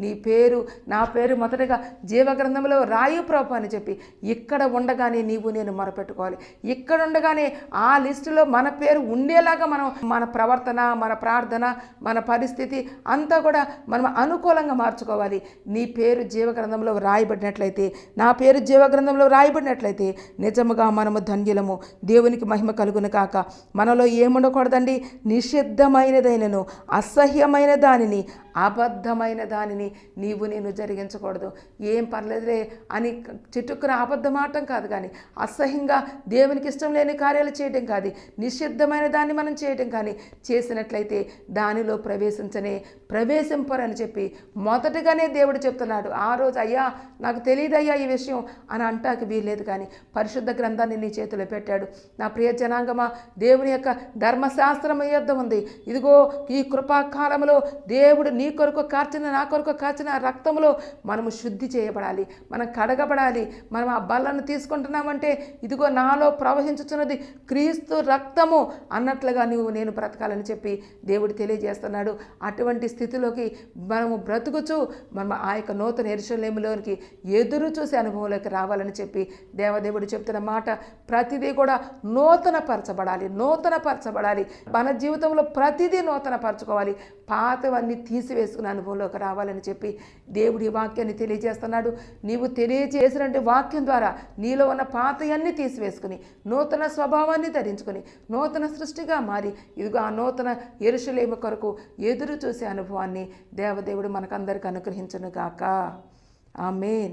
నీ పేరు నా పేరు మొదటగా జీవగ్రంథంలో రాయు ప్రభు అని చెప్పి ఇక్కడ ఉండగానే నీవు నేను మొరపెట్టుకోవాలి. ఇక్కడ ఉండగానే ఆ లిస్టులో మన పేరు ఉండేలాగా మనం మన ప్రవర్తన, మన ప్రార్థన, మన పరిస్థితి అంతా కూడా మనం అనుకూలంగా మార్చుకోవాలి. నీ పేరు జీవగ్రంథంలో రాయబడినట్లయితే, నా పేరు జీవగ్రంథంలో రాయబడినట్లయితే నిజముగా మనము ధన్యులము. దేవునికి మహిమ కలుగును కాక. మనలో ఏముండకూడదండి? నిషిద్ధమైనదైనను అసహ్యమైన దానిని, అబద్ధమైన దానిని నీవు నేను జరిగించకూడదు. ఏం పర్లేదులే అని చిట్టుకున్న అబద్ధం ఆడటం కాదు, కానీ అసహ్యంగా దేవునికి ఇష్టం లేని కార్యాలు చేయటం కాదు, నిషిద్ధమైన దాన్ని మనం చేయటం కానీ చేసినట్లయితే దానిలో ప్రవేశింపరని చెప్పి మొదటగానే దేవుడు చెప్తున్నాడు. ఆ రోజు అయ్యా నాకు తెలియదయ్యా ఈ విషయం అని అంటానికి వీల్లేదు, కానీ పరిశుద్ధ గ్రంథాన్ని నీ చేతిలో పెట్టాడు. నా ప్రియ జనాంగమా, దేవుని యొక్క ధర్మశాస్త్రం యుద్ధం ఉంది. ఇదిగో ఈ కృపాకాలంలో దేవుడు నీ కొరకు కార్చిన, నా కొరకు కార్చిన రక్తంలో మనము శుద్ధి చేయబడాలి, మనం కడగబడాలి. మనం ఆ బలను తీసుకుంటున్నామంటే ఇదిగో నాలో ప్రవహించుతున్నది క్రీస్తు రక్తము అన్నట్లుగా నేను బ్రతకాలని చెప్పి దేవుడు తెలియజేస్తున్నాడు. అటువంటి స్థితిలోకి మనము బ్రతుకుచు మనం ఆ యొక్క నూతన యెరూషలేములోనికి ఎదురు చూసే అనుభవంలోకి రావాలని చెప్పి దేవదేవుడు చెప్తున్న మాట, ప్రతిదీ కూడా నూతనపరచబడాలి. మన జీవితంలో ప్రతిదీ నూతనపరచుకోవాలి. పాతవన్నీ తీసివేసుకునే అనుభవంలోకి రావాలని చెప్పి దేవుడి వాక్యాన్ని తెలియజేస్తున్నాడు. నీవు తెలియజేసినటువంటి వాక్యం ద్వారా నీలో ఉన్న పాతయన్నీ తీసివేసుకుని నూతన స్వభావాన్ని ధరించుకుని నూతన సృష్టిగా మారి ఇదిగో ఆ నూతన యెరూషలేము కొరకు ఎదురు చూసే అనుభవాన్ని దేవదేవుడు మనకందరికి అనుగ్రహించును గాక. ఆమేన్.